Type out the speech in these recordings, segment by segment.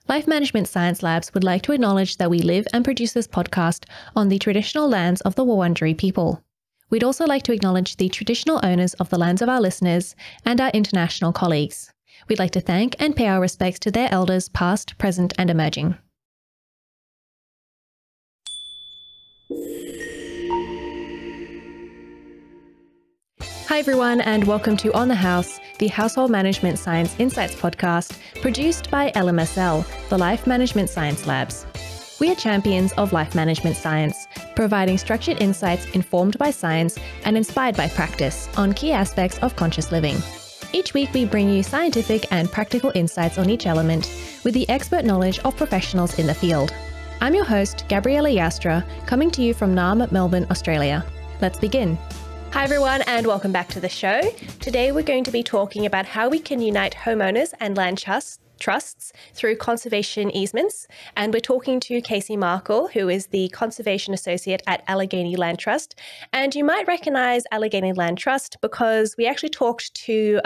Life Management Science Labs would like to acknowledge that we live and produce this podcast on the traditional lands of the Wurundjeri people. We'd also like to acknowledge the traditional owners of the lands of our listeners and our international colleagues. We'd like to thank and pay our respects to their elders past, present, and emerging. Hi everyone, and welcome to On the House, the Household Management Science Insights podcast produced by LMSL, the Life Management Science Labs. We are champions of life management science, providing structured insights informed by science and inspired by practice on key aspects of conscious living. Each week we bring you scientific and practical insights on each element with the expert knowledge of professionals in the field. I'm your host, Gabriella Joustra, coming to you from Naarm, Melbourne, Australia. Let's begin. Hi everyone, and welcome back to the show. Today we're going to be talking about how we can unite homeowners and land trusts through conservation easements. And we're talking to Casey Markle, who is the Conservation Associate at Allegheny Land Trust. And you might recognize Allegheny Land Trust because we actually talked to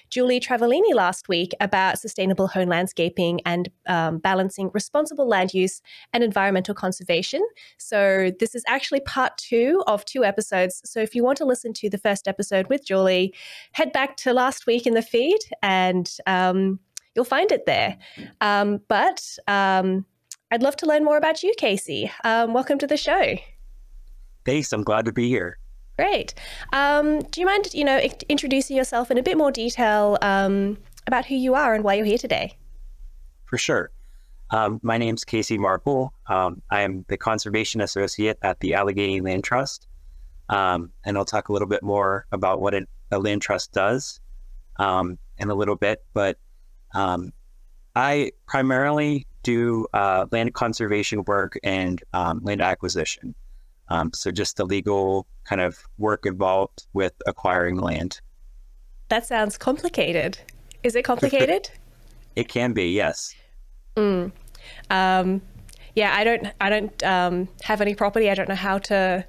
Julie Travaglini last week about sustainable home landscaping and balancing responsible land use and environmental conservation. So this is actually part 2 of 2 episodes. So if you want to listen to the first episode with Julie, head back to last week in the feed and you'll find it there. But I'd love to learn more about you, Casey. Welcome to the show. Thanks. I'm glad to be here. Great. Do you mind, introducing yourself in a bit more detail about who you are and why you're here today? For sure. My name's Casey Markle. I am the Conservation Associate at the Allegheny Land Trust. And I'll talk a little bit more about what a land trust does in a little bit. But I primarily do land conservation work and land acquisition. So just the legal kind of work involved with acquiring land. That sounds complicated. Is it complicated? It can be, yes. Yeah, I don't have any property. I don't know how to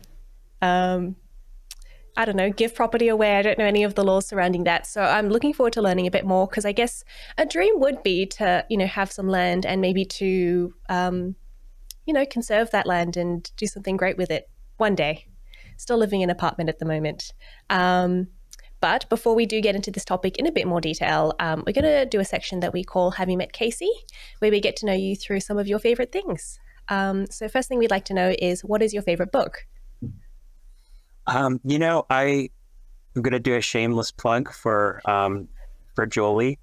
give property away. I don't know any of the laws surrounding that. So I'm looking forward to learning a bit more because I guess a dream would be to, have some land and maybe to, conserve that land and do something great with it one day. Still living in an apartment at the moment. But before we do get into this topic in a bit more detail, we're going to do a section that we call Have You Met Casey, where we get to know you through some of your favorite things. So first thing we'd like to know is, what is your favorite book? I'm going to do a shameless plug for Julie.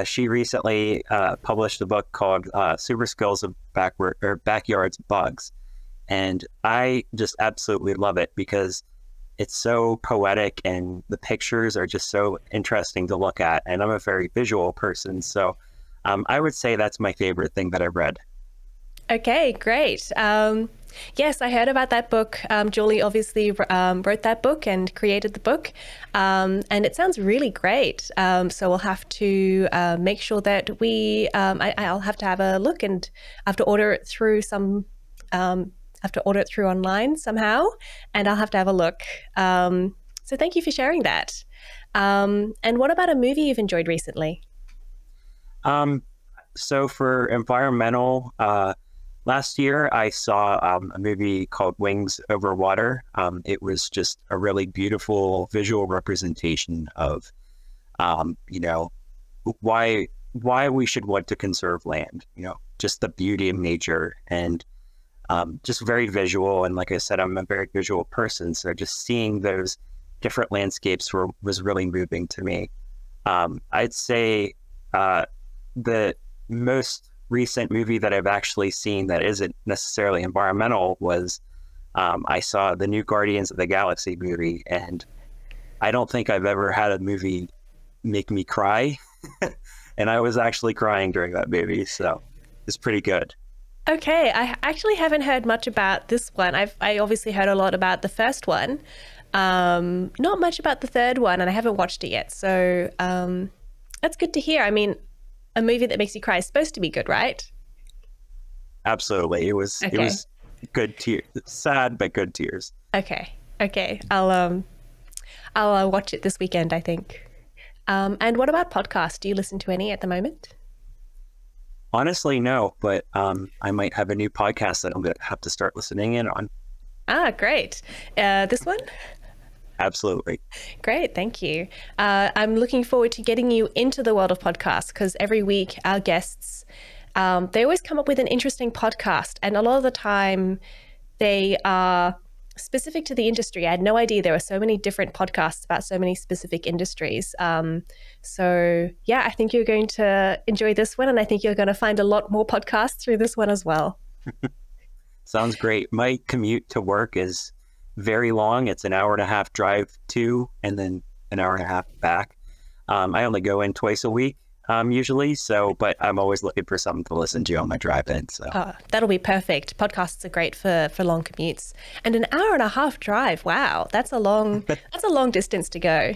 She recently published a book called Super Skills of Backyards Bugs. And I just absolutely love it because it's so poetic and the pictures are just so interesting to look at. And I'm a very visual person. So I would say that's my favorite thing that I've read. Okay, great. Yes, I heard about that book. Julie obviously wrote that book and created the book, and it sounds really great. So we'll have to make sure that I'll have to have a look, and I have to order it through online somehow, and I'll have to have a look. So thank you for sharing that. And what about a movie you've enjoyed recently? So for environmental, last year, I saw a movie called Wings Over Water. It was just a really beautiful visual representation of, why we should want to conserve land, just the beauty of nature and just very visual. And like I said, I'm a very visual person. So just seeing those different landscapes was really moving to me. I'd say the most recent movie that I've actually seen that isn't necessarily environmental was I saw the new Guardians of the Galaxy movie, and I don't think I've ever had a movie make me cry. And I was actually crying during that movie, so it's pretty good. Okay, I actually haven't heard much about this one. I obviously heard a lot about the first one, not much about the third one, and I haven't watched it yet. So that's good to hear. I mean, a movie that makes you cry is supposed to be good, right? Absolutely. It was good tears, sad but good tears. Okay. I'll watch it this weekend, I think. And what about podcasts? Do you listen to any at the moment? Honestly, no, but I might have a new podcast that I'm going to have to start listening in on. Ah, great. This one? Absolutely. Great, thank you. I'm looking forward to getting you into the world of podcasts because every week our guests, they always come up with an interesting podcast. And a lot of the time they are specific to the industry. I had no idea there were so many different podcasts about so many specific industries. So yeah, I think you're going to enjoy this one. And I think you're going to find a lot more podcasts through this one as well. Sounds great. My commute to work is very long. It's an hour and a half drive to, and then an hour and a half back. I only go in twice a week, usually. So, but I'm always looking for something to listen to on my drive in. So that'll be perfect. Podcasts are great for long commutes, and an hour and a half drive. Wow, that's a long distance to go.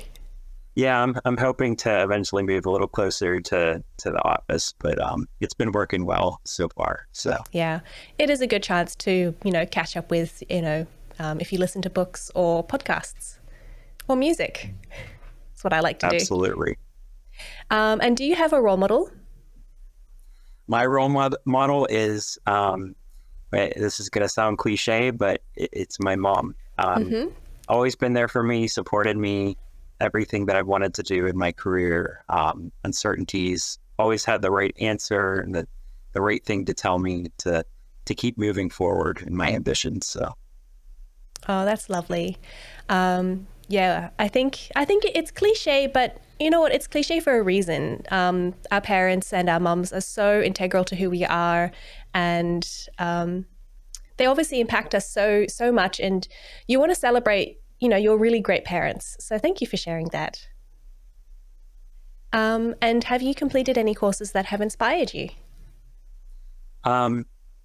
Yeah, I'm hoping to eventually move a little closer to the office, but it's been working well so far. So yeah, it is a good chance to catch up with if you listen to books or podcasts or music. That's what I like to do. Absolutely. And do you have a role model? My role model is this is going to sound cliche, but it's my mom. Always been there for me, supported me. Everything that I've wanted to do in my career, uncertainties, always had the right answer and the right thing to tell me to keep moving forward in my ambitions. So, oh, that's lovely. Yeah, I think it's cliche, but you know what? It's cliche for a reason. Our parents and our mums are so integral to who we are, and they obviously impact us so much. And you want to celebrate you're really great parents. So thank you for sharing that. And have you completed any courses that have inspired you?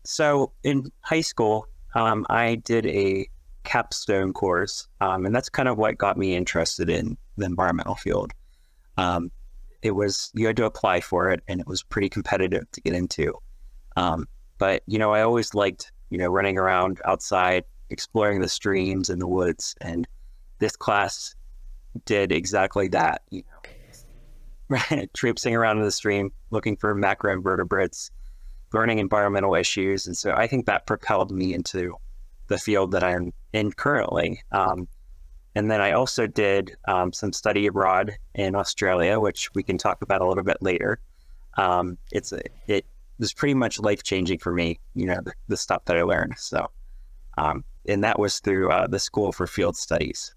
So in high school, I did a capstone course, and that's kind of what got me interested in the environmental field. You had to apply for it, and it was pretty competitive to get into. But, I always liked, running around outside, exploring the streams and the woods, and this class did exactly that. Traipsing around in the stream, looking for macroinvertebrates, learning environmental issues, and so I think that propelled me into the field that I'm in currently. And then I also did some study abroad in Australia, which we can talk about a little bit later. It was pretty much life-changing for me, the stuff that I learned. So. And that was through the School for Field Studies.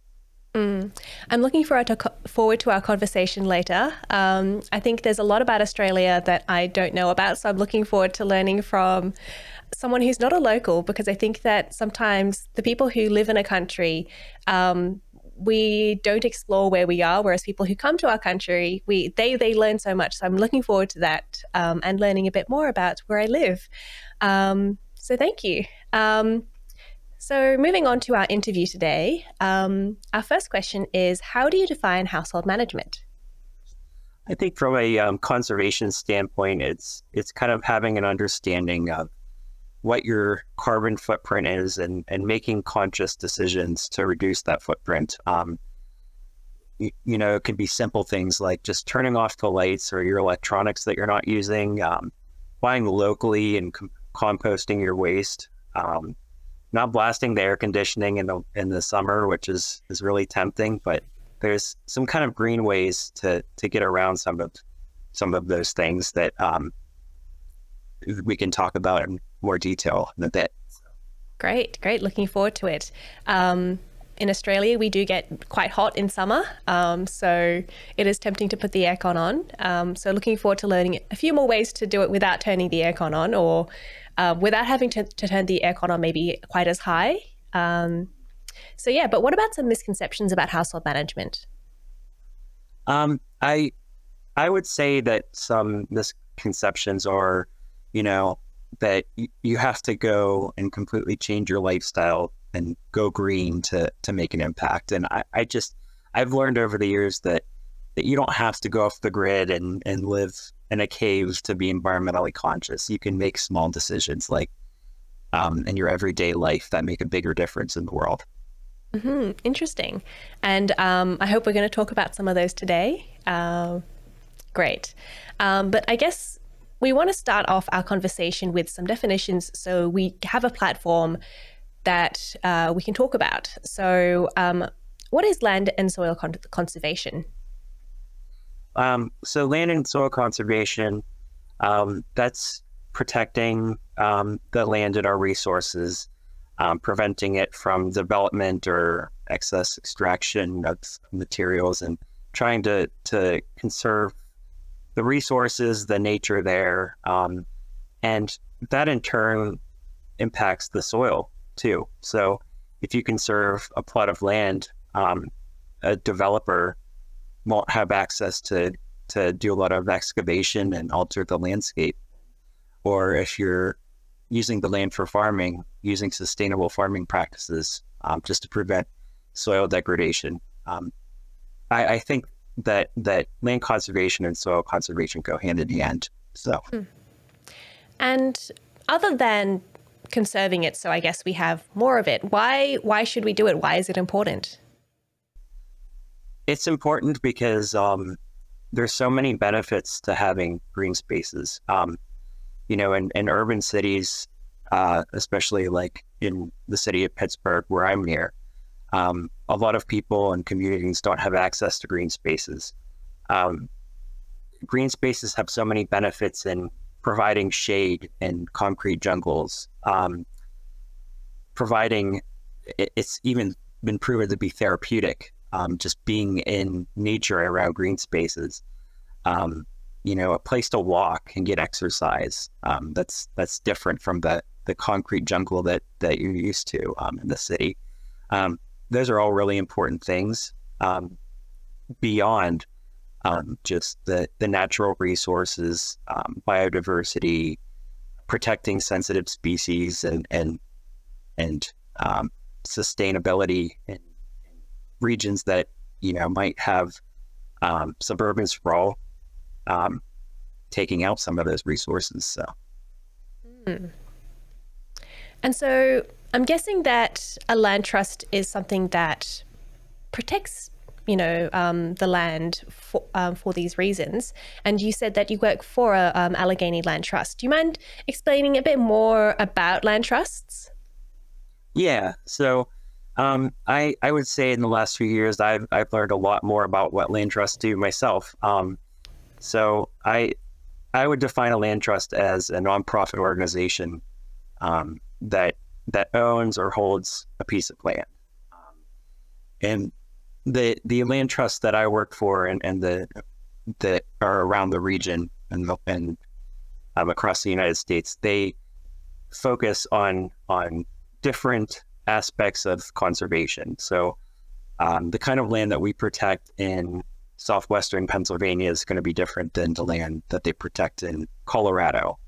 I'm looking forward to our conversation later. I think there's a lot about Australia that I don't know about, so I'm looking forward to learning from someone who's not a local, because I think that sometimes the people who live in a country, we don't explore where we are, whereas people who come to our country, they learn so much. So I'm looking forward to that and learning a bit more about where I live. So thank you. So moving on to our interview today, our first question is, how do you define household management? I think from a conservation standpoint, it's kind of having an understanding of what your carbon footprint is and making conscious decisions to reduce that footprint. It could be simple things like just turning off the lights or your electronics that you're not using, buying locally and composting your waste. Not blasting the air conditioning in the summer, which is really tempting, but there's some kind of green ways to get around some of those things that we can talk about in more detail in a bit. Great. Looking forward to it. In Australia, we do get quite hot in summer, so it is tempting to put the aircon on. So looking forward to learning a few more ways to do it without turning the aircon on, or without having to turn the aircon on maybe quite as high. So yeah, but what about some misconceptions about household management? I would say that some misconceptions are, that you have to go and completely change your lifestyle and go green to make an impact. And I've learned over the years that you don't have to go off the grid and live in a cave to be environmentally conscious. You can make small decisions like in your everyday life that make a bigger difference in the world. Mm-hmm. Interesting. And I hope we're going to talk about some of those today. Great. But I guess we want to start off our conversation with some definitions so we have a platform that we can talk about. So what is land and soil conservation? So land and soil conservation, that's protecting the land and our resources, preventing it from development or excess extraction of materials, and trying to conserve the resources, the nature there. And that in turn impacts the soil too. So if you conserve a plot of land, a developer won't have access to do a lot of excavation and alter the landscape. Or if you're using the land for farming, using sustainable farming practices just to prevent soil degradation. I think that land conservation and soil conservation go hand in hand. So, and other than conserving it, so I guess we have more of it, why should we do it? Why is it important? It's important because there's so many benefits to having green spaces. You know, in urban cities, especially like in the city of Pittsburgh, where I'm near, a lot of people and communities don't have access to green spaces. Green spaces have so many benefits in providing shade in concrete jungles, it's even been proven to be therapeutic, just being in nature around green spaces. You know, a place to walk and get exercise. That's different from the concrete jungle that you're used to in the city. Those are all really important things beyond just the natural resources, biodiversity, protecting sensitive species, and sustainability in regions that, you know, might have suburban sprawl, taking out some of those resources. So, and so I'm guessing that a land trust is something that protects, you know, the land for these reasons. And you said that you work for a Allegheny Land Trust. Do you mind explaining a bit more about land trusts? Yeah. So I would say in the last few years, I've learned a lot more about what land trusts do myself. So I would define a land trust as a nonprofit organization that owns or holds a piece of land. And the land trusts that I work for and that are around the region and across the United States, they focus on different aspects of conservation. So the kind of land that we protect in southwestern Pennsylvania is going to be different than the land that they protect in Colorado.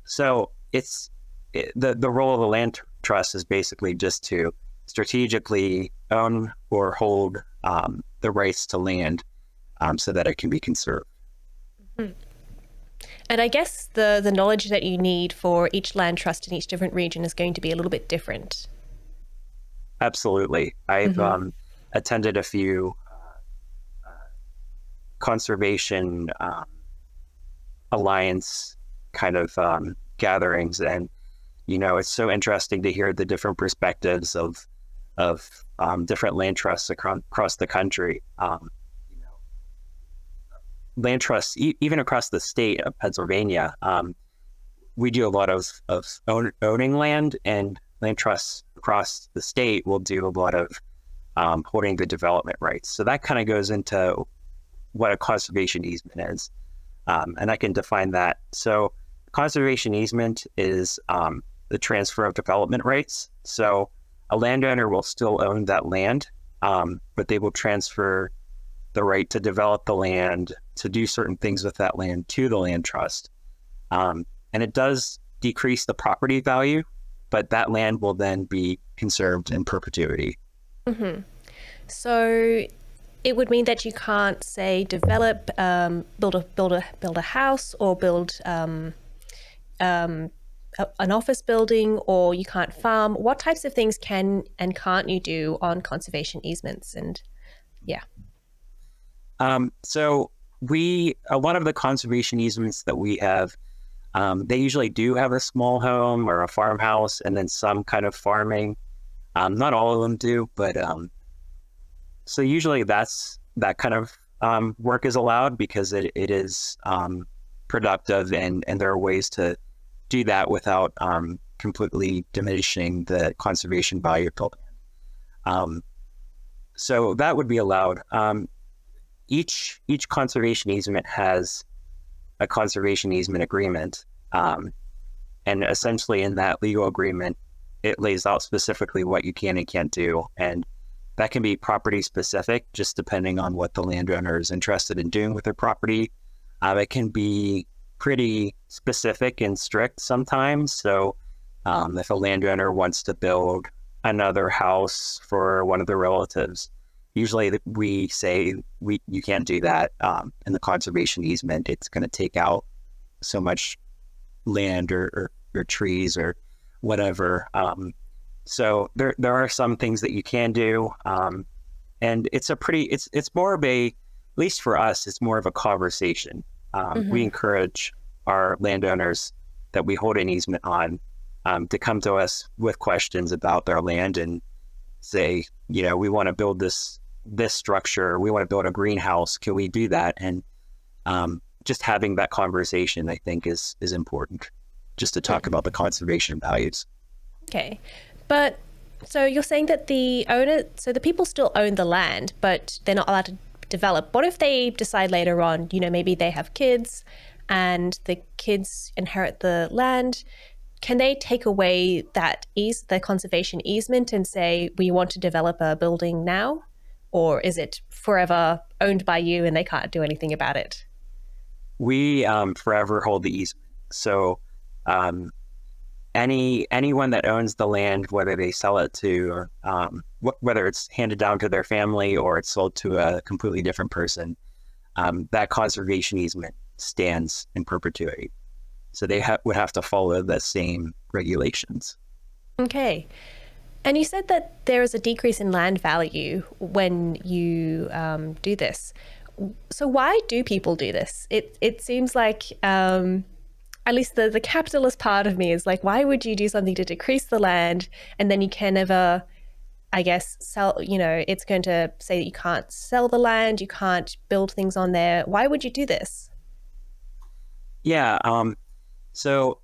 So the role of the land trust is basically just to strategically own or hold the rights to land so that it can be conserved. Mm-hmm. And I guess the knowledge that you need for each land trust in each different region is going to be a little bit different. Absolutely. I've attended a few conservation alliance kind of gatherings, and you know, it's so interesting to hear the different perspectives of different land trusts across the country. You know, land trusts, even across the state of Pennsylvania, we do a lot of owning land, and land trusts across the state will do a lot of holding the development rights. So that kind of goes into what a conservation easement is. And I can define that. So conservation easement is the transfer of development rights. So a landowner will still own that land, but they will transfer the right to develop the land, to do certain things with that land to the land trust. And it does decrease the property value, but that land will then be conserved in perpetuity. Mm-hmm. So it would mean that you can't, say, develop, build a house, or build an office building, or you can't farm. What types of things can and can't you do on conservation easements? And yeah. So a lot of the conservation easements that we have, they usually do have a small home or a farmhouse and then some kind of farming. Not all of them do, but so usually that kind of work is allowed because it is productive, and there are ways to do that without completely diminishing the conservation value of the land. So that would be allowed. Each conservation easement has a conservation easement agreement, and essentially in that legal agreement, it lays out specifically what you can and can't do, and that can be property specific, just depending on what the landowner is interested in doing with their property. It can be pretty specific and strict sometimes. So if a landowner wants to build another house for one of their relatives, usually we say you can't do that. In the conservation easement, it's going to take out so much land or trees or whatever. So there are some things that you can do, and it's more of a, at least for us, it's more of a conversation. We encourage our landowners that we hold an easement on to come to us with questions about their land and say, we want to build this structure, we want to build a greenhouse, can we do that? And just having that conversation, I think, is important, just to talk about the conservation values. Okay. But so you're saying that the people still own the land, but they're not allowed to develop. What if they decide later on, maybe they have kids and the kids inherit the land? Can they take away the conservation easement and say, we want to develop a building now? Or is it forever owned by you and they can't do anything about it? We forever hold the easement. So anyone that owns the land, whether they sell it to, whether it's handed down to their family or it's sold to a completely different person, that conservation easement stands in perpetuity. So they would have to follow the same regulations. Okay. And you said that there is a decrease in land value when you do this. So why do people do this? It seems like, at least the capitalist part of me is like, why would you do something to decrease the land and then you can never, I guess, sell, it's going to say that you can't sell the land, you can't build things on there. Why would you do this? Yeah. So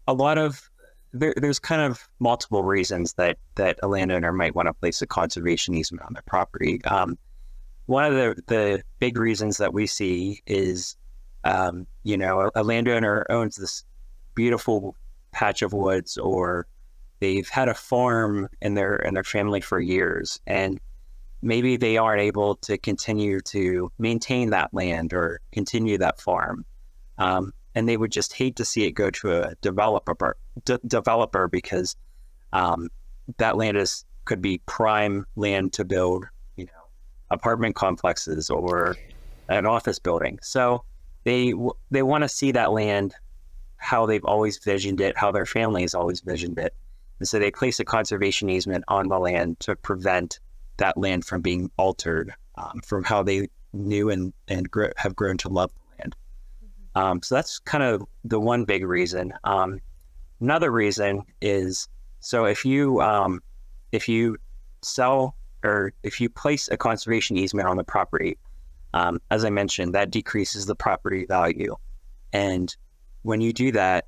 there's kind of multiple reasons that a landowner might want to place a conservation easement on their property. One of the big reasons that we see is, a landowner owns this beautiful patch of woods, or they've had a farm in their family for years, and maybe they aren't able to continue to maintain that land or continue that farm. And they would just hate to see it go to a developer because that land could be prime land to build, apartment complexes or an office building. So they want to see that land how they've always visioned it, how their family has always visioned it. And so they place a conservation easement on the land to prevent that land from being altered from how they knew and have grown to love the land. So that's kind of the one big reason. Another reason is, so if you sell, or if you place a conservation easement on the property, as I mentioned, that decreases the property value. And when you do that,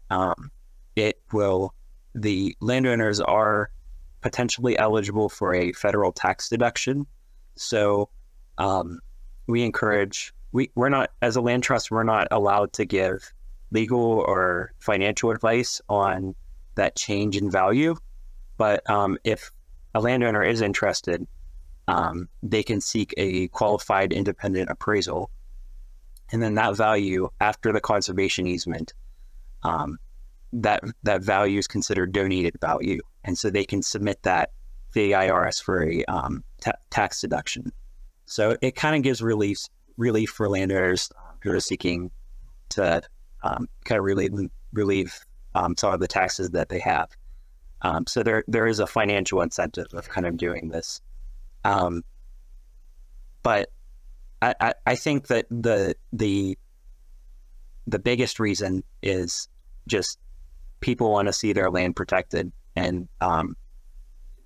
the landowners are potentially eligible for a federal tax deduction. So we encourage, we're not, as a land trust, we're not allowed to give legal or financial advice on that change in value. But if a landowner is interested, they can seek a qualified independent appraisal. And then that value after the conservation easement, that value is considered donated value. And so they can submit that to the IRS for a tax deduction. So it kind of gives relief for landowners who are seeking to kind of relieve some of the taxes that they have. So there is a financial incentive of kind of doing this. But I think that the the biggest reason is just people want to see their land protected, and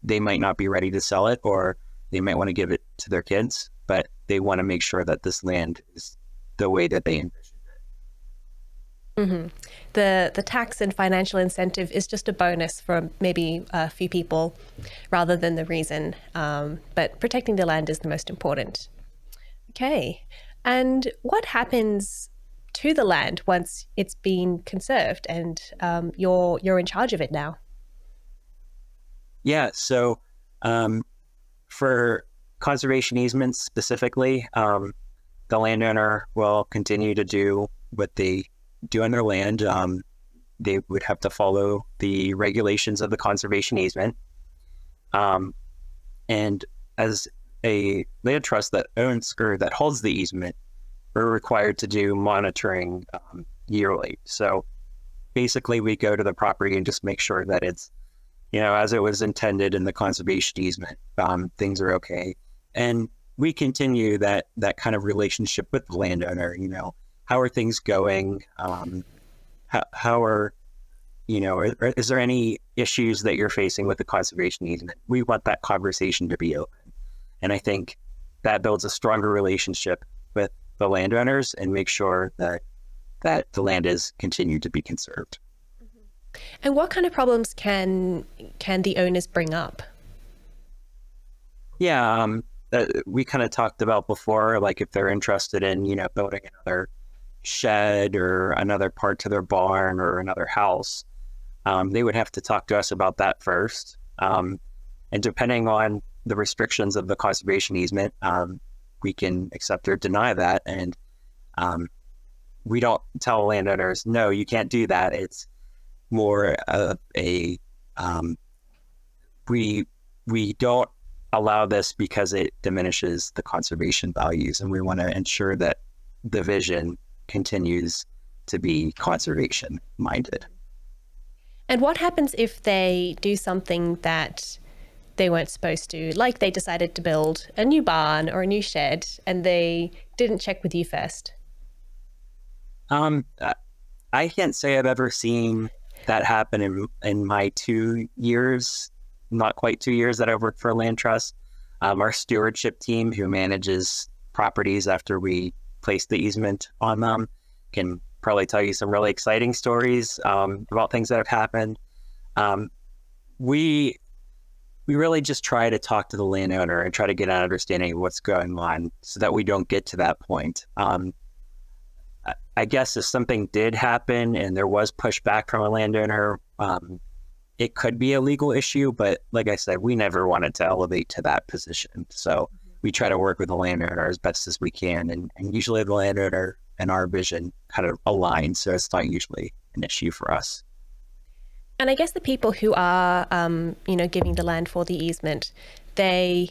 they might not be ready to sell it, or they might want to give it to their kids, but they want to make sure that this land is the way that they envisioned it. Mm-hmm. The tax and financial incentive is just a bonus for maybe a few people rather than the reason, but protecting the land is the most important. Okay. And what happens to the land once it's been conserved and you're in charge of it now? Yeah, so for conservation easements specifically, the landowner will continue to do what they do on their land. They would have to follow the regulations of the conservation easement. And as a land trust that owns or that holds the easement, we're required to do monitoring yearly. So basically we go to the property and just make sure that it's, as it was intended in the conservation easement, things are okay. And we continue that kind of relationship with the landowner. How are things going? How are, is there any issues that you're facing with the conservation easement? We want that conversation to be open. And I think that builds a stronger relationship with the landowners and make sure that the land is continued to be conserved. And what kind of problems can the owners bring up? Yeah, we kind of talked about before, like if they're interested in, building another shed or another part to their barn or another house, they would have to talk to us about that first. And depending on the restrictions of the conservation easement, we can accept or deny that. And we don't tell landowners, no, you can't do that. It's more of we don't allow this because it diminishes the conservation values, and we want to ensure that the vision continues to be conservation minded. And what happens if they do something that they weren't supposed to, like they decided to build a new barn or a new shed and they didn't check with you first? I can't say I've ever seen that happen in my 2 years, not quite 2 years that I've worked for a land trust. Our stewardship team, who manages properties after we place the easement on them, can probably tell you some really exciting stories about things that have happened. We really just try to talk to the landowner and try to get an understanding of what's going on so that we don't get to that point. I guess if something did happen and there was pushback from a landowner, it could be a legal issue, but like I said, we never wanted to elevate to that position. So we try to work with the landowner as best as we can. And usually the landowner and our vision kind of align. So it's not usually an issue for us. And I guess the people who are, giving the land for the easement, they're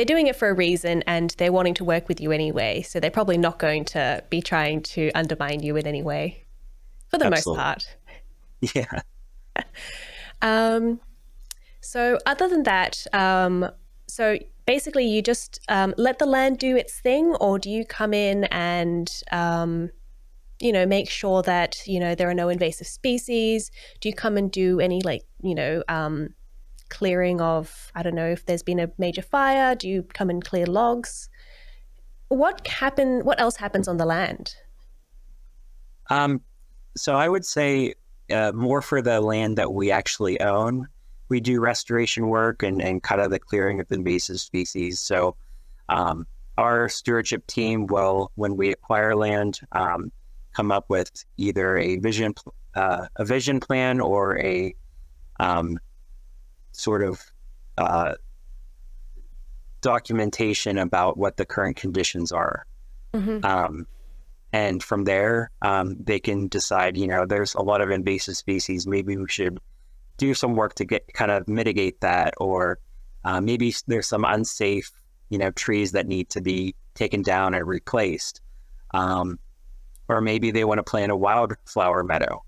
doing it for a reason and they're wanting to work with you anyway. So they're probably not going to be trying to undermine you in any way, for the Absolutely. most part. Yeah. So other than that, so basically you just let the land do its thing, or do you come in and, make sure that, there are no invasive species? Do you come and do any clearing of, I don't know, if there's been a major fire? Do you come and clear logs? What else happens on the land? So I would say more for the land that we actually own, we do restoration work and kind of the clearing of invasive species. So our stewardship team will, when we acquire land, come up with either a vision plan or a sort of documentation about what the current conditions are. Mm-hmm. And from there, they can decide, there's a lot of invasive species. Maybe we should do some work to kind of mitigate that, or maybe there's some unsafe, trees that need to be taken down and replaced. Or maybe they want to plant a wildflower meadow.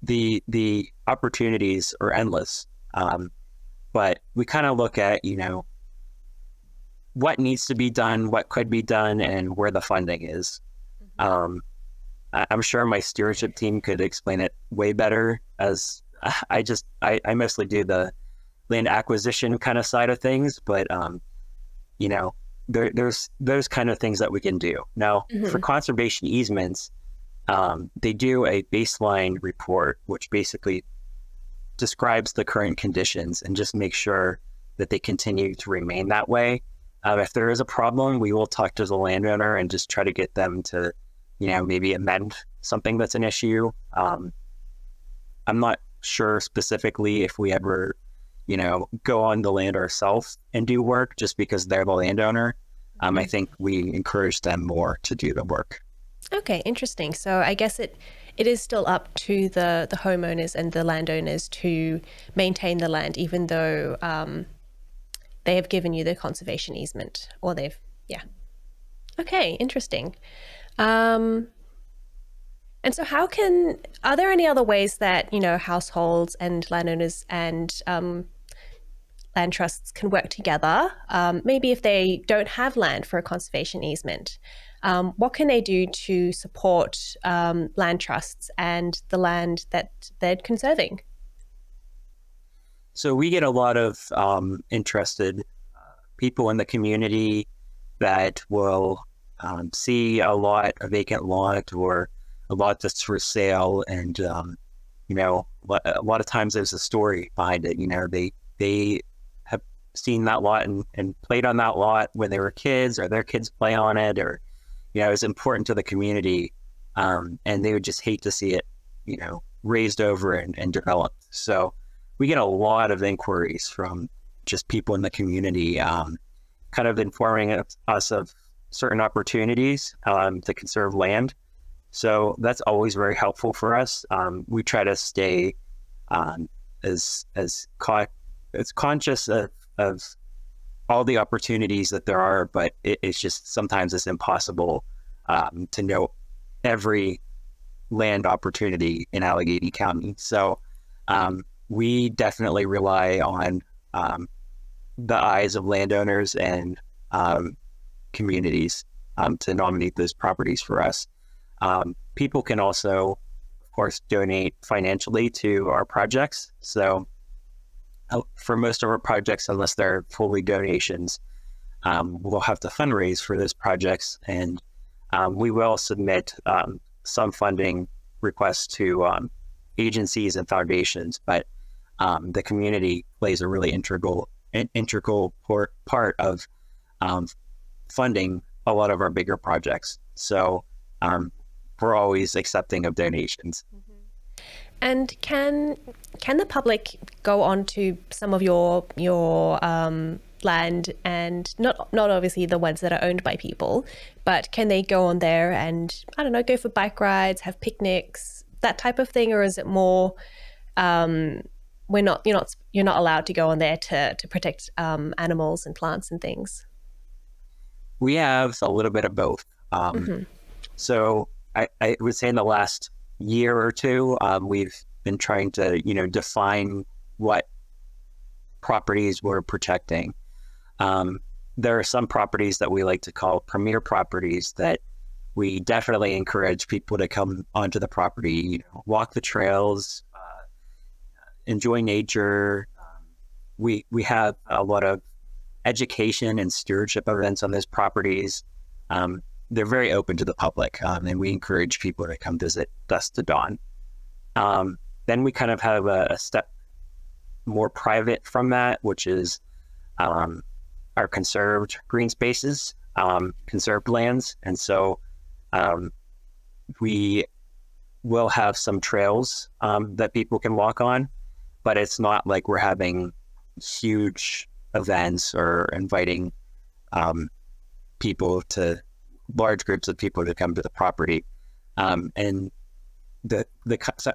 The opportunities are endless. But we kind of look at, what needs to be done, what could be done, and where the funding is. I'm sure my stewardship team could explain it way better, as I mostly do the land acquisition kind of side of things, but you know, there's those kind of things that we can do. Now, for Hmm. conservation easements, they do a baseline report, which basically describes the current conditions and just make sure that they continue to remain that way. If there is a problem, we will talk to the landowner and just try to get them to, maybe amend something that's an issue. I'm not sure specifically if we ever, go on the land ourselves and do work just because they're the landowner. I think we encourage them more to do the work. Okay, interesting. So I guess it is still up to the homeowners and the landowners to maintain the land, even though they have given you the conservation easement, or they've, yeah. Okay, interesting. Um, and so are there any other ways that, households and landowners and land trusts can work together? Maybe if they don't have land for a conservation easement, what can they do to support land trusts and the land that they're conserving? So we get a lot of interested people in the community that will see a vacant lot or a lot that's for sale, and a lot of times there's a story behind it. They have seen that lot and played on that lot when they were kids, or their kids play on it, or it's important to the community, and they would just hate to see it, raised over and developed. So we get a lot of inquiries from just people in the community, kind of informing us of certain opportunities to conserve land. So that's always very helpful for us. We try to stay as conscious of all the opportunities that there are, but it's just sometimes it's impossible to know every land opportunity in Allegheny County. So we definitely rely on the eyes of landowners and communities to nominate those properties for us. People can also, of course, donate financially to our projects. So for most of our projects, unless they're fully donations, we'll have to fundraise for those projects, and we will submit some funding requests to agencies and foundations, but the community plays a really integral part of funding a lot of our bigger projects. So we're always accepting of donations. And can the public go on to some of your land, and not obviously the ones that are owned by people, but can they go on there and, I don't know, go for bike rides, have picnics, that type of thing? Or is it more you're not allowed to go on there to protect animals and plants and things? We have a little bit of both. So I would say in the last year or two, we've been trying to, define what properties we're protecting. There are some properties that we like to call premier properties that we definitely encourage people to come onto the property, walk the trails, enjoy nature. We have a lot of education and stewardship events on those properties. They're very open to the public, and we encourage people to come visit dusk to dawn. Then we kind of have a step more private from that, which is our conserved green spaces, conserved lands. And so we will have some trails that people can walk on, but it's not like we're having huge events or inviting large groups of people to come to the property. And the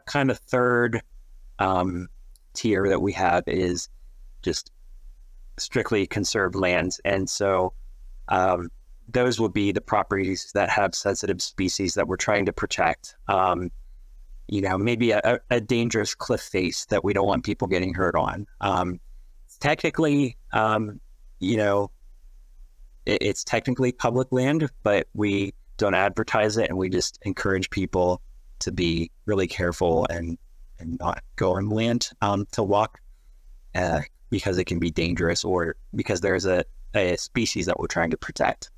kind of third tier that we have is just strictly conserved lands. And so those will be the properties that have sensitive species that we're trying to protect. Maybe a dangerous cliff face that we don't want people getting hurt on. Technically, it's technically public land, but we don't advertise it, and we just encourage people to be really careful and not go on land to walk because it can be dangerous, or because there's a species that we're trying to protect.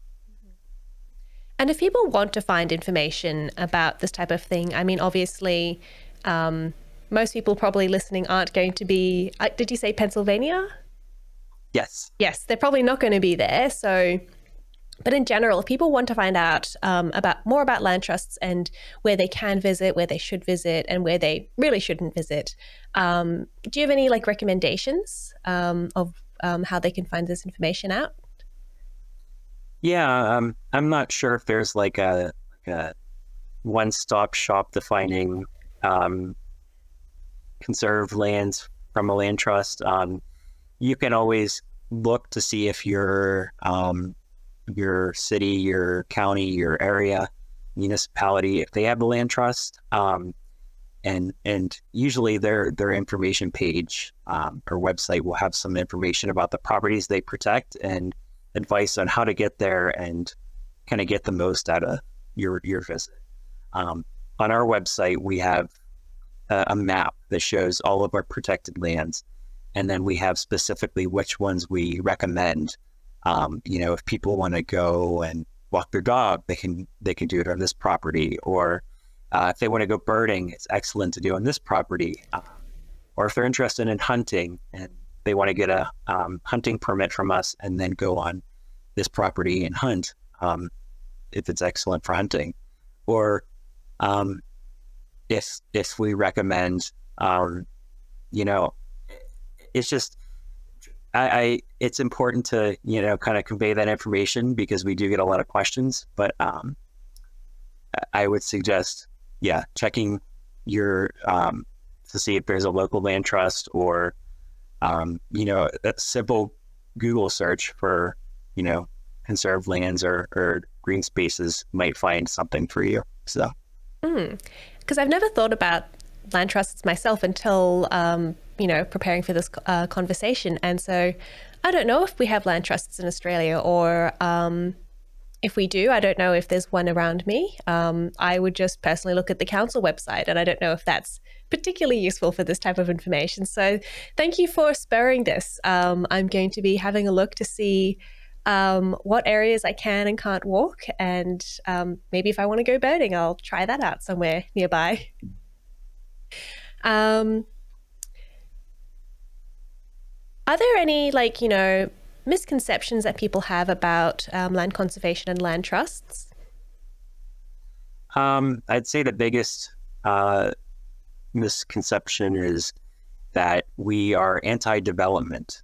And if people want to find information about this type of thing, I mean, obviously, most people probably listening aren't going to be, did you say Pennsylvania? Yes. Yes, they're probably not going to be there. So, but in general, if people want to find out more about land trusts and where they can visit, where they should visit, and where they really shouldn't visit, do you have any like recommendations of how they can find this information out? Yeah, I'm not sure if there's like a one-stop shop defining conserved lands from a land trust. You can always look to see if your city, your county, your area, municipality, if they have a land trust, and usually their information page or website will have some information about the properties they protect and advice on how to get there and kind of get the most out of your visit. On our website, we have a map that shows all of our protected lands, and then we have specifically which ones we recommend. If people want to go and walk their dog, they can do it on this property, or if they want to go birding, it's excellent to do on this property. Or if they're interested in hunting and they want to get a hunting permit from us and then go on this property and hunt, if it's excellent for hunting. Or if we recommend, it's just, it's important to, kind of convey that information because we do get a lot of questions, but I would suggest, checking your, to see if there's a local land trust, or, a simple Google search for, conserved lands or green spaces might find something for you. So, because I've never thought about land trusts myself until, preparing for this conversation. And so I don't know if we have land trusts in Australia, or if we do, I don't know if there's one around me. I would just personally look at the council website, and I don't know if that's particularly useful for this type of information. So thank you for spurring this. I'm going to be having a look to see what areas I can and can't walk, and maybe if I want to go birding, I'll try that out somewhere nearby. Are there any misconceptions that people have about land conservation and land trusts? I'd say the biggest misconception is that we are anti-development.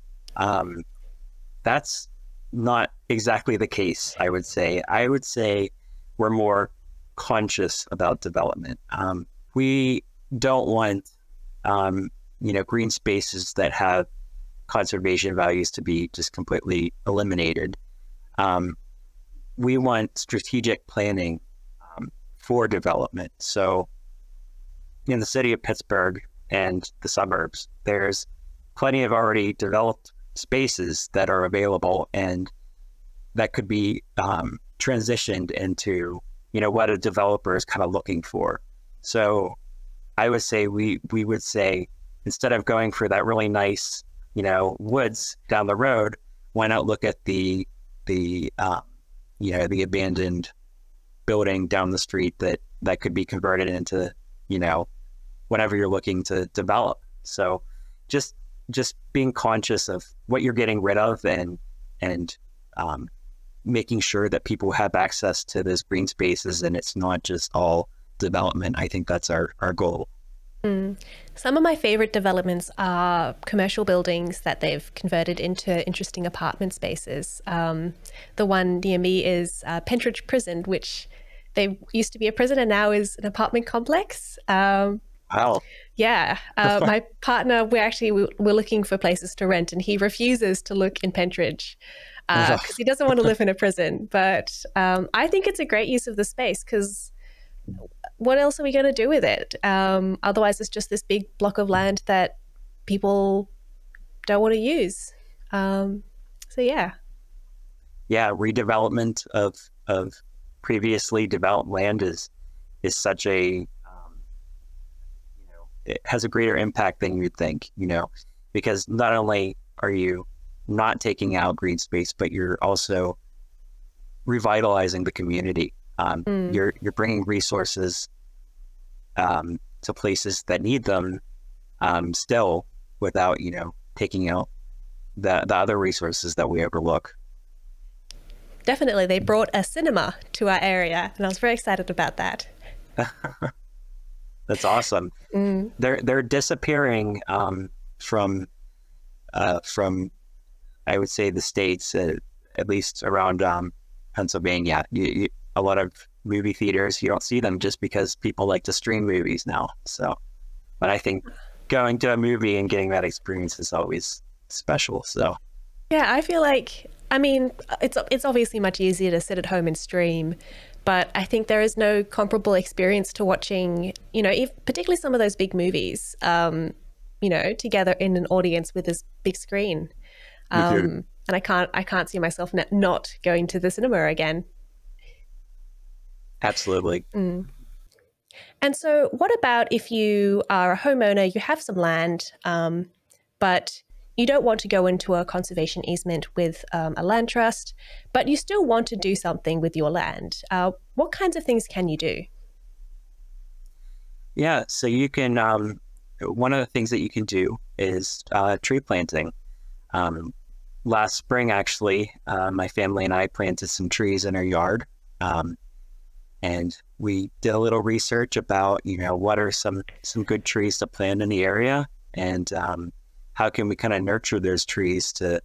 That's not exactly the case, I would say. I would say we're more conscious about development. We don't want, green spaces that have conservation values to be just completely eliminated. We want strategic planning for development. So in the city of Pittsburgh and the suburbs, there's plenty of already developed spaces that are available and that could be transitioned into, what a developer is kind of looking for. So I would say we would say, instead of going for that really nice, woods down the road, why not look at the abandoned building down the street that could be converted into, whatever you're looking to develop. So just being conscious of what you're getting rid of and making sure that people have access to those green spaces and it's not just all development. I think that's our goal. Some of my favorite developments are commercial buildings that they've converted into interesting apartment spaces. The one near me is Pentridge Prison, which they used to be a prison and now is an apartment complex. Wow. Yeah. My partner, we're looking for places to rent, and he refuses to look in Pentridge because he doesn't want to live in a prison. But I think it's a great use of the space, because what else are we going to do with it? Otherwise, it's just this big block of land that people don't want to use. Yeah. Yeah, redevelopment of previously developed land is such a it has a greater impact than you'd think, because not only are you not taking out green space, but you're also revitalizing the community. You're bringing resources to places that need them still, without taking out the other resources that we overlook. Definitely, they brought a cinema to our area, and I was very excited about that. That's awesome. They're disappearing from I would say the States, at least around Pennsylvania. A lot of movie theaters, you don't see them just because people like to stream movies now. So, but I think going to a movie and getting that experience is always special. So yeah, I feel like, I mean, it's obviously much easier to sit at home and stream, but I think there is no comparable experience to watching, particularly some of those big movies, together in an audience with this big screen. And I can't see myself not going to the cinema again. Absolutely. And so what about if you are a homeowner, you have some land, but you don't want to go into a conservation easement with a land trust, but you still want to do something with your land. What kinds of things can you do? Yeah, so you can, one of the things that you can do is tree planting. Last spring, actually, my family and I planted some trees in our yard. And we did a little research about, what are some good trees to plant in the area, and how can we kind of nurture those trees to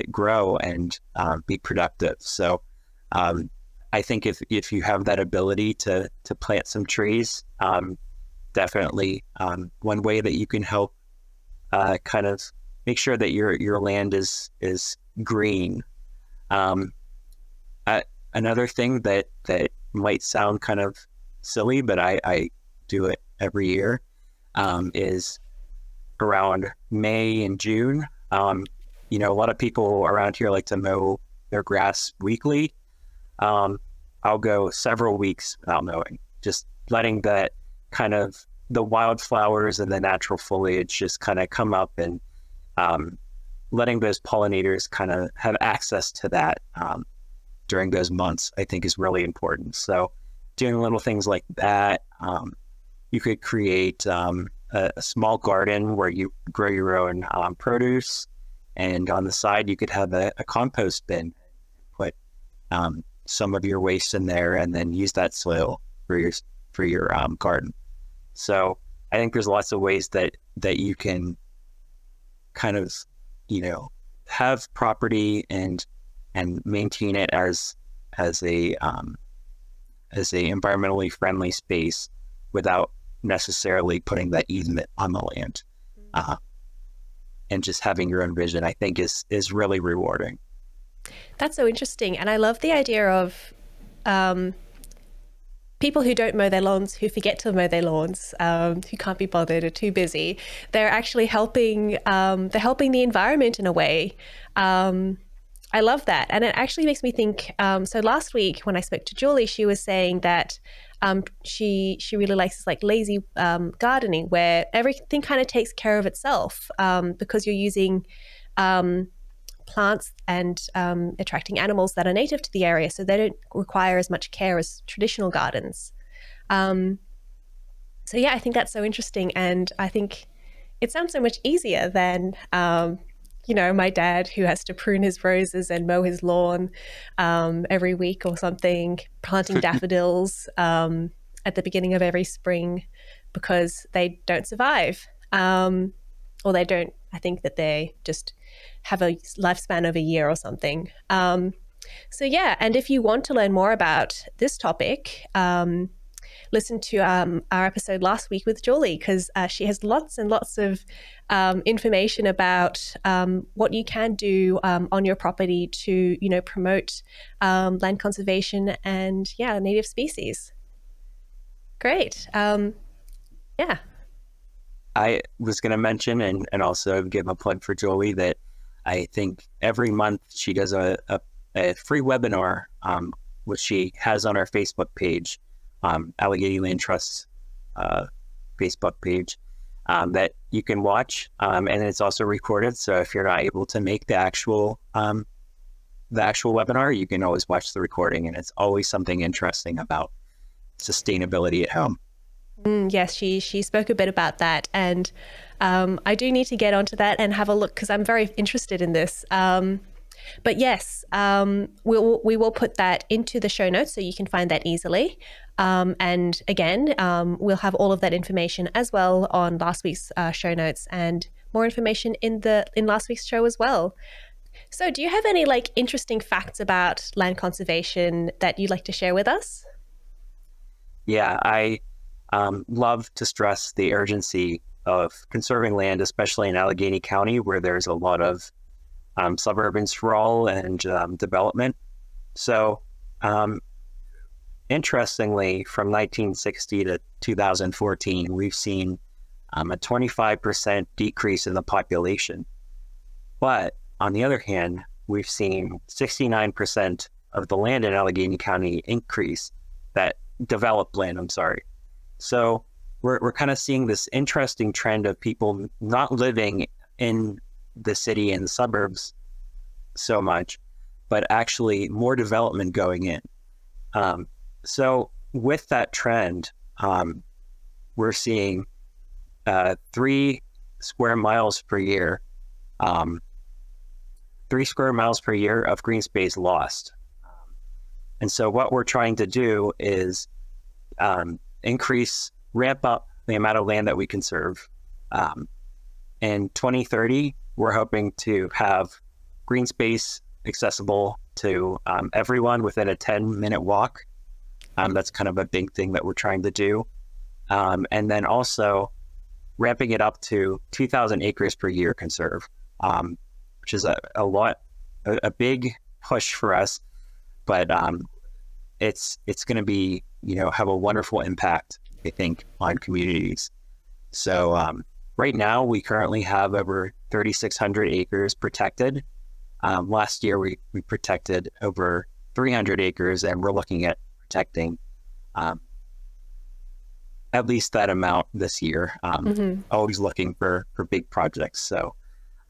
grow and be productive. So I think if you have that ability to plant some trees, definitely one way that you can help kind of make sure that your land is green. Another thing that might sound kind of silly, but I do it every year, is around May and June. A lot of people around here like to mow their grass weekly. I'll go several weeks without mowing, just letting that kind of the wildflowers and the natural foliage just kind of come up, and letting those pollinators kind of have access to that during those months, I think is really important. So doing little things like that. You could create a small garden where you grow your own produce, and on the side you could have a compost bin, put some of your waste in there, and then use that soil for your garden. So I think there's lots of ways that you can kind of have property and maintain it as a environmentally friendly space without necessarily putting that easement on the land. And just having your own vision, I think is really rewarding. That's so interesting. And I love the idea of people who don't mow their lawns, who forget to mow their lawns, who can't be bothered, or too busy. They're actually helping, the environment in a way. I love that. And it actually makes me think, so last week when I spoke to Julie, she was saying that she really likes this like lazy gardening, where everything kind of takes care of itself, because you're using plants and attracting animals that are native to the area, so they don't require as much care as traditional gardens. So yeah, I think that's so interesting, and I think it sounds so much easier than my dad, who has to prune his roses and mow his lawn every week or something, planting daffodils at the beginning of every spring, because they don't survive. Or they don't, I think that they just have a lifespan of a year or something. So yeah, and if you want to learn more about this topic, listen to our episode last week with Julie, because she has lots and lots of information about what you can do on your property to, promote land conservation and native species. Great. Yeah. I was going to mention and also give a plug for Julie that I think every month she does a free webinar which she has on our Facebook page, Allegheny Land Trust Facebook page, that you can watch, and it's also recorded. So if you're not able to make the actual webinar, you can always watch the recording, and it's always something interesting about sustainability at home. Yes, she spoke a bit about that, and I do need to get onto that and have a look because I'm very interested in this. But yes, we will put that into the show notes so you can find that easily. And again, we'll have all of that information as well on last week's show notes, and more information in last week's show as well. So do you have any like interesting facts about land conservation that you'd like to share with us? Yeah, I love to stress the urgency of conserving land, especially in Allegheny County, where there's a lot of suburban sprawl and development. So interestingly, from 1960 to 2014, we've seen a 25% decrease in the population. But on the other hand, we've seen 69% of the land in Allegheny County increase, that developed land, I'm sorry. So we're kind of seeing this interesting trend of people not living in the city and the suburbs so much, but actually more development going in. So with that trend, we're seeing 3 square miles per year, 3 square miles per year of green space lost. And so what we're trying to do is ramp up the amount of land that we conserve. In 2030, we're hoping to have green space accessible to everyone within a 10-minute walk. That's kind of a big thing that we're trying to do. And then also ramping it up to 2,000 acres per year conserve, which is a big push for us, but it's going to be, have a wonderful impact, I think, on communities. So right now, we currently have over 3,600 acres protected. Last year, we protected over 300 acres, and we're looking at protecting at least that amount this year. Always looking for big projects. So,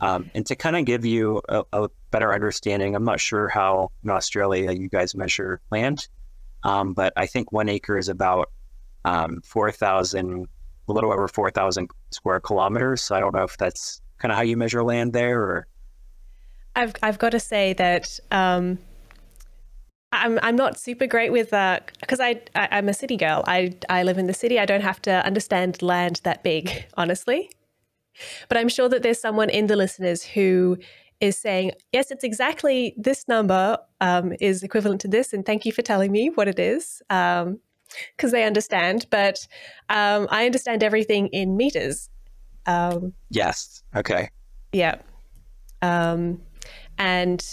and to kind of give you a better understanding, I'm not sure how in Australia you guys measure land, but I think 1 acre is about 4,000, a little over 4,000 square kilometers. So I don't know if that's kind of how you measure land there, or. I've got to say that I'm not super great with because I'm a city girl. I live in the city. I don't have to understand land that big, honestly. But I'm sure that there's someone in the listeners who is saying, yes, it's exactly this number is equivalent to this, and thank you for telling me what it is, because they understand. But I understand everything in meters. Yes. Okay. Yeah. And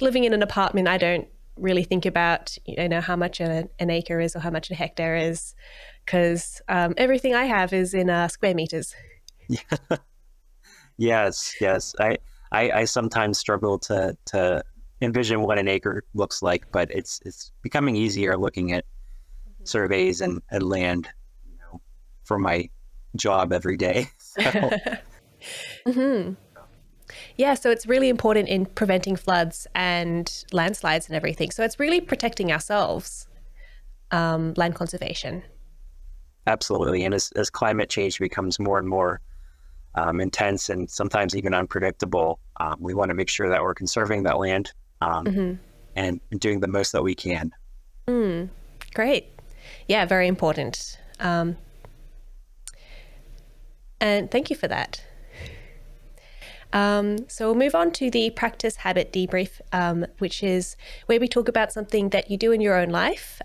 living in an apartment, I don't really think about, how much an acre is or how much a hectare is, because everything I have is in square meters. Yes. I sometimes struggle to envision what an acre looks like, but it's becoming easier looking at surveys and land, for my job every day. So. Yeah, so it's really important in preventing floods and landslides and everything. So it's really protecting ourselves, land conservation. Absolutely. And as climate change becomes more and more intense and sometimes even unpredictable, we want to make sure that we're conserving that land and doing the most that we can. Great. Yeah, very important. And thank you for that. So we'll move on to the practice habit debrief, which is where we talk about something that you do in your own life.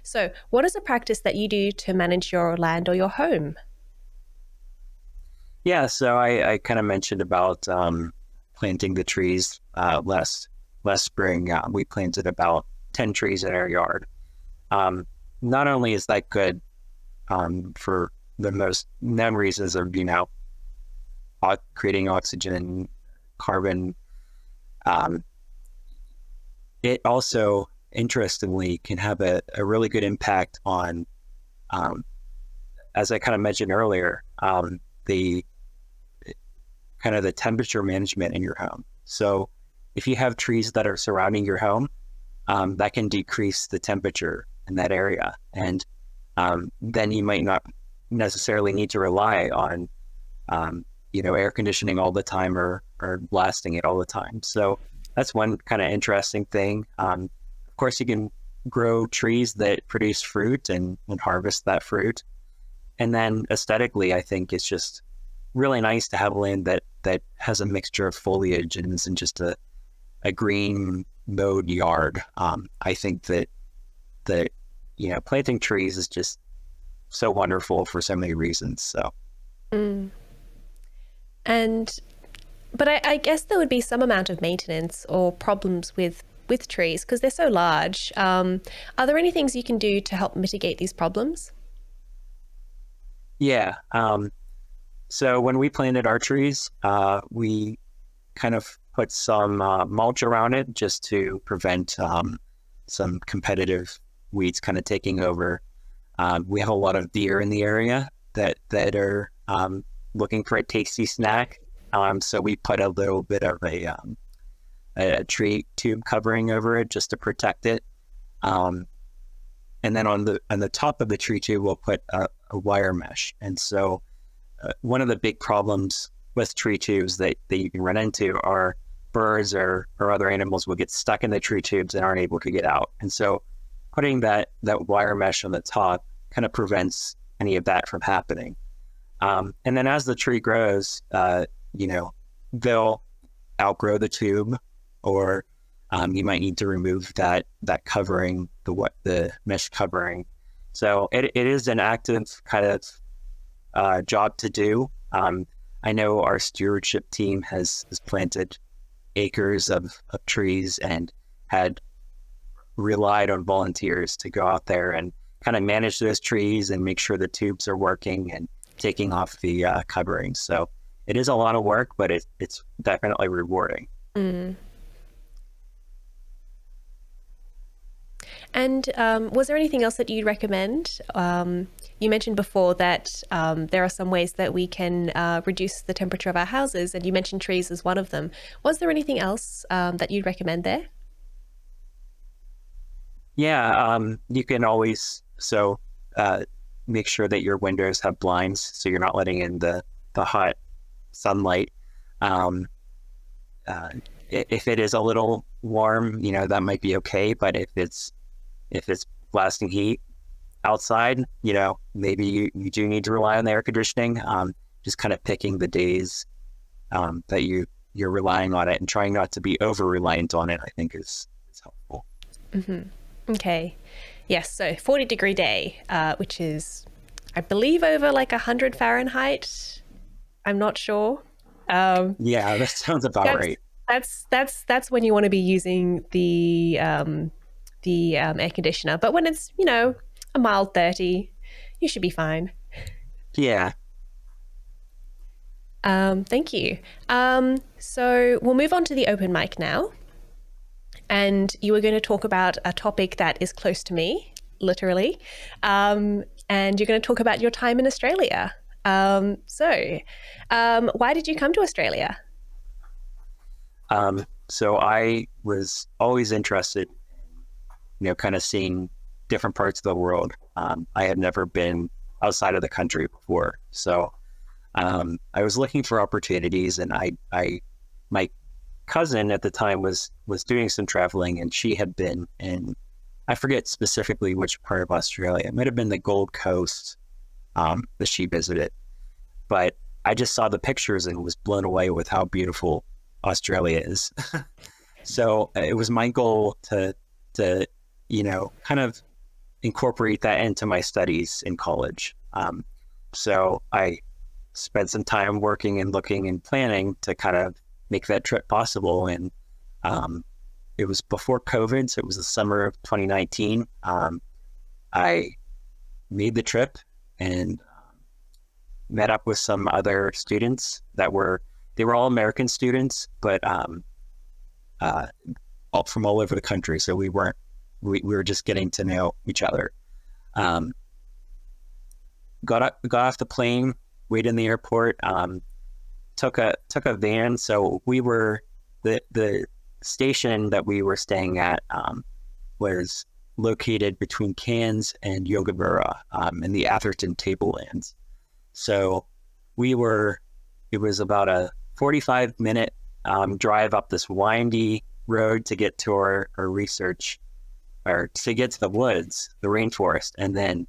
So what is a practice that you do to manage your land or your home? Yeah, so I kind of mentioned about planting the trees last spring. We planted about 10 trees in our yard. Not only is that good for the most known reasons of, creating oxygen, carbon, it also, interestingly, can have a really good impact on, as I kind of mentioned earlier, the kind of the temperature management in your home. So if you have trees that are surrounding your home, that can decrease the temperature in that area. And then you might not necessarily need to rely on, air conditioning all the time or blasting it all the time. So that's one kind of interesting thing. Of course, you can grow trees that produce fruit and harvest that fruit. And then aesthetically, I think it's just really nice to have land that has a mixture of foliage and isn't just a green mowed yard. I think that planting trees is just so wonderful for so many reasons. So, but I guess there would be some amount of maintenance or problems with trees because they're so large. Are there any things you can do to help mitigate these problems? Yeah. So when we planted our trees, we kind of put some mulch around it just to prevent some competitive weeds kind of taking over. We have a lot of deer in the area that are looking for a tasty snack. So we put a little bit of a tree tube covering over it just to protect it. And then on the top of the tree tube, we'll put a wire mesh. And so one of the big problems with tree tubes that you can run into are birds or other animals will get stuck in the tree tubes and aren't able to get out. And so putting that wire mesh on the top kind of prevents any of that from happening. And then as the tree grows, they'll outgrow the tube, or you might need to remove that covering, the mesh covering. So it is an active kind of job to do. I know our stewardship team has planted acres of trees and had relied on volunteers to go out there and kind of manage those trees and make sure the tubes are working and taking off the coverings. So it is a lot of work, but it's definitely rewarding. Mm. And was there anything else that you'd recommend? You mentioned before that there are some ways that we can reduce the temperature of our houses, and you mentioned trees as one of them. Was there anything else that you'd recommend there? Yeah, you can always make sure that your windows have blinds so you're not letting in the hot sunlight. If it is a little warm, that might be okay. But if it's blasting heat outside, maybe you do need to rely on the air conditioning. Just kind of picking the days that you're relying on it and trying not to be over reliant on it, I think is helpful. Mm-hmm. Okay. Yes. So 40-degree day, which is, I believe, over like 100 Fahrenheit. I'm not sure. Yeah, that sounds about right. That's when you want to be using the air conditioner. But when it's, a mild 30, you should be fine. Yeah. Thank you. So we'll move on to the open mic now. And you were going to talk about a topic that is close to me, literally. And you're going to talk about your time in Australia. So why did you come to Australia? So I was always interested in, kind of seeing different parts of the world. I had never been outside of the country before. So I was looking for opportunities, and my cousin at the time was doing some traveling, and she had been in, I forget specifically which part of Australia. It might have been the Gold Coast that she visited. But I just saw the pictures and was blown away with how beautiful Australia is. So it was my goal to kind of incorporate that into my studies in college. So I spent some time working and looking and planning to kind of make that trip possible. And it was before COVID, so it was the summer of 2019. I made the trip and met up with some other students they were all American students, but all from all over the country. So we were just getting to know each other. Got off the plane, waited in the airport, took a van. So we were, the station that we were staying at was located between Cairns and Yogabura in the Atherton Tablelands. So it was about a 45-minute drive up this windy road to get to our research, or to get to the woods, the rainforest, and then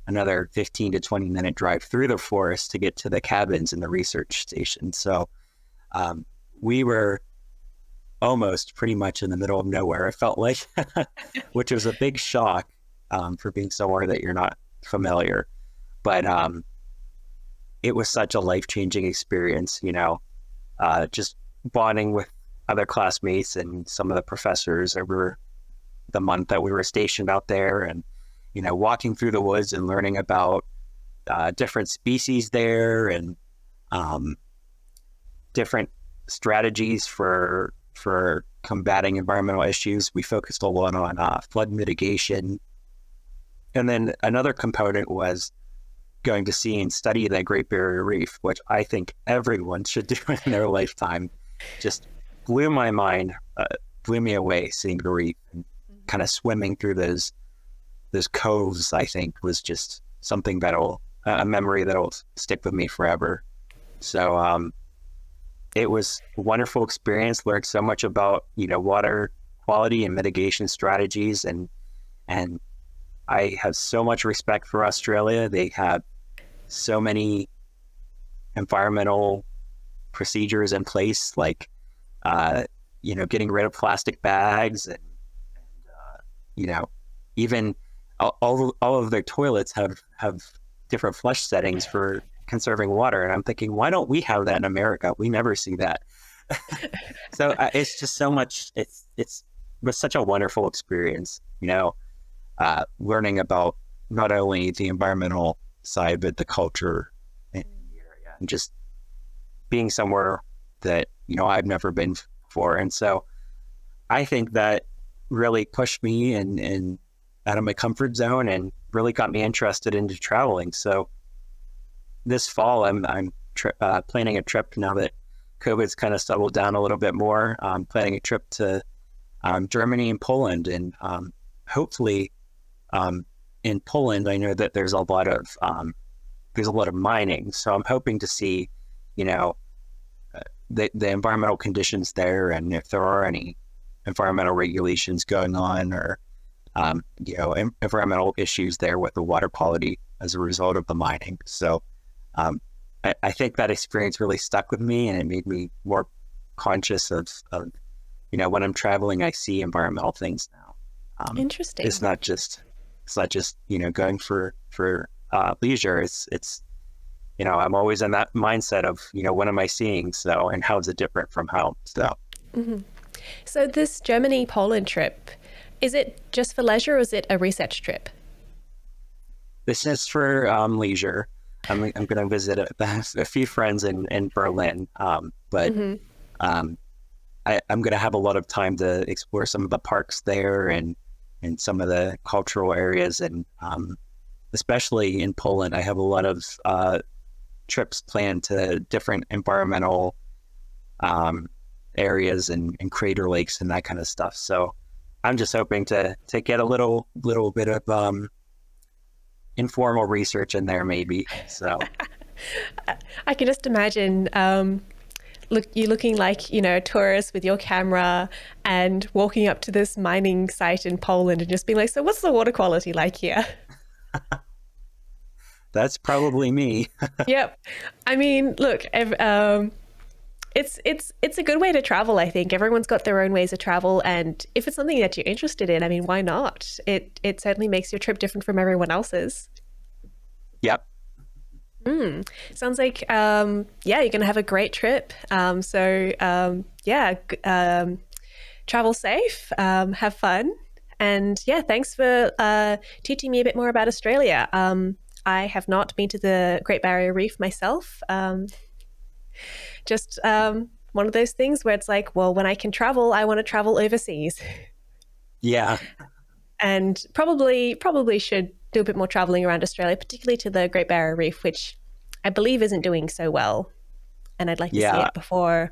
another 15 to 20-minute drive through the forest to get to the cabins in the research station. So we were almost pretty much in the middle of nowhere, it felt like, which was a big shock for being somewhere that you're not familiar. But it was such a life-changing experience, you know, just bonding with other classmates and some of the professors over the month that we were stationed out there, and, you know, walking through the woods and learning about different species there, and different strategies for combating environmental issues. We focused a lot on flood mitigation. And then another component was going to see and study the Great Barrier Reef, which I think everyone should do in their lifetime. Just blew my mind, blew me away seeing the reef, and kind of swimming through those coves, I think, was just something a memory that'll stick with me forever. So it was a wonderful experience, learned so much about, you know, water quality and mitigation strategies, and I have so much respect for Australia. They have so many environmental procedures in place, like you know, getting rid of plastic bags, and you know, even all of their toilets have different flush settings for conserving water. And I'm thinking, why don't we have that in America? We never see that. So it's just so much. It was such a wonderful experience, you know, learning about not only the environmental side, but the culture in the area, and just being somewhere that, you know, I've never been before. And so I think that really pushed me and out of my comfort zone, and really got me interested into traveling. So this fall, I'm planning a trip now that COVID's kind of settled down a little bit more. I'm planning a trip to Germany and Poland, and hopefully in Poland, I know that there's a lot of mining. So I'm hoping to see, you know, the environmental conditions there, and if there are any environmental regulations going on, or you know, environmental issues there with the water quality as a result of the mining. So I think that experience really stuck with me, and it made me more conscious of you know, when I'm traveling, I see environmental things now. Interesting. It's not just you know, going for leisure. It's you know, I'm always in that mindset of, you know, what am I seeing? So, and how is it different from home? So. Mm-hmm. So this Germany-Poland trip, is it just for leisure, or is it a research trip? This is for leisure. I'm going to visit a few friends in Berlin, but I'm going to have a lot of time to explore some of the parks there, and some of the cultural areas, and especially in Poland, I have a lot of trips planned to different environmental areas and crater lakes and that kind of stuff. So I'm just hoping to get a little bit of informal research in there, maybe. So I can just imagine you looking like, you know, a tourist with your camera and walking up to this mining site in Poland and just being like, so what's the water quality like here? That's probably me. Yep. I mean, look, it's a good way to travel, I think. Everyone's got their own ways of travel, and if it's something that you're interested in, I mean, why not? It certainly makes your trip different from everyone else's. Yep. Sounds like yeah, you're gonna have a great trip. Travel safe, have fun, and yeah, thanks for teaching me a bit more about Australia. I have not been to the Great Barrier Reef myself. Just one of those things where it's like, well, when I can travel, I want to travel overseas. Yeah. And probably should do a bit more traveling around Australia, particularly to the Great Barrier Reef, which I believe isn't doing so well. And I'd like to see it before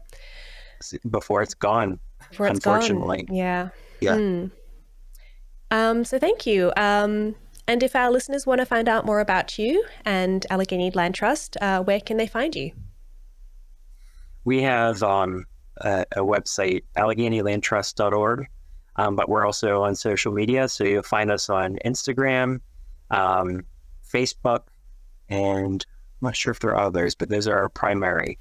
it's gone. Before it's unfortunately. gone. Yeah. Yeah. So thank you. And if our listeners want to find out more about you and Allegheny Land Trust, where can they find you? We have a website, AlleghenyLandTrust.org, but we're also on social media. So you'll find us on Instagram, Facebook, and I'm not sure if there are others, but those are our primary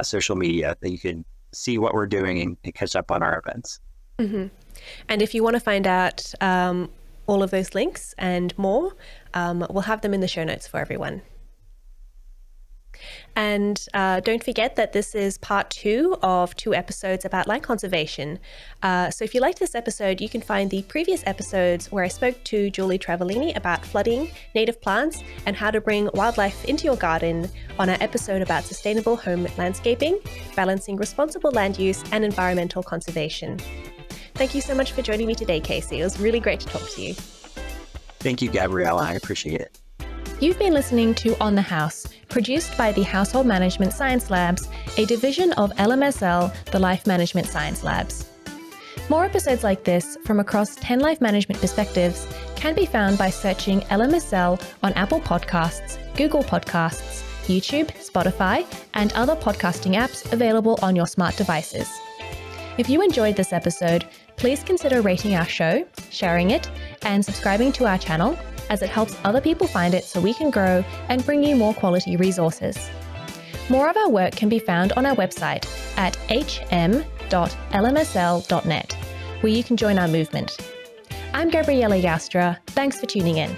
social media that you can see what we're doing and catch up on our events. Mm-hmm. And if you want to find out all of those links and more, we'll have them in the show notes for everyone. And don't forget that this is part 2 of 2 episodes about land conservation. So if you liked this episode, you can find the previous episodes where I spoke to Julie Travaglini about flooding, native plants, and how to bring wildlife into your garden on our episode about sustainable home landscaping, balancing responsible land use and environmental conservation. Thank you so much for joining me today, Casey. It was really great to talk to you. Thank you, Gabriella. I appreciate it. You've been listening to On the House, produced by the Household Management Science Labs, a division of LMSL, the Life Management Science Labs. More episodes like this from across 10 life management perspectives can be found by searching LMSL on Apple Podcasts, Google Podcasts, YouTube, Spotify, and other podcasting apps available on your smart devices. If you enjoyed this episode, please consider rating our show, sharing it, and subscribing to our channel, as it helps other people find it so we can grow and bring you more quality resources. More of our work can be found on our website at hm.lmsl.net, where you can join our movement. I'm Gabriella Joustra. Thanks for tuning in.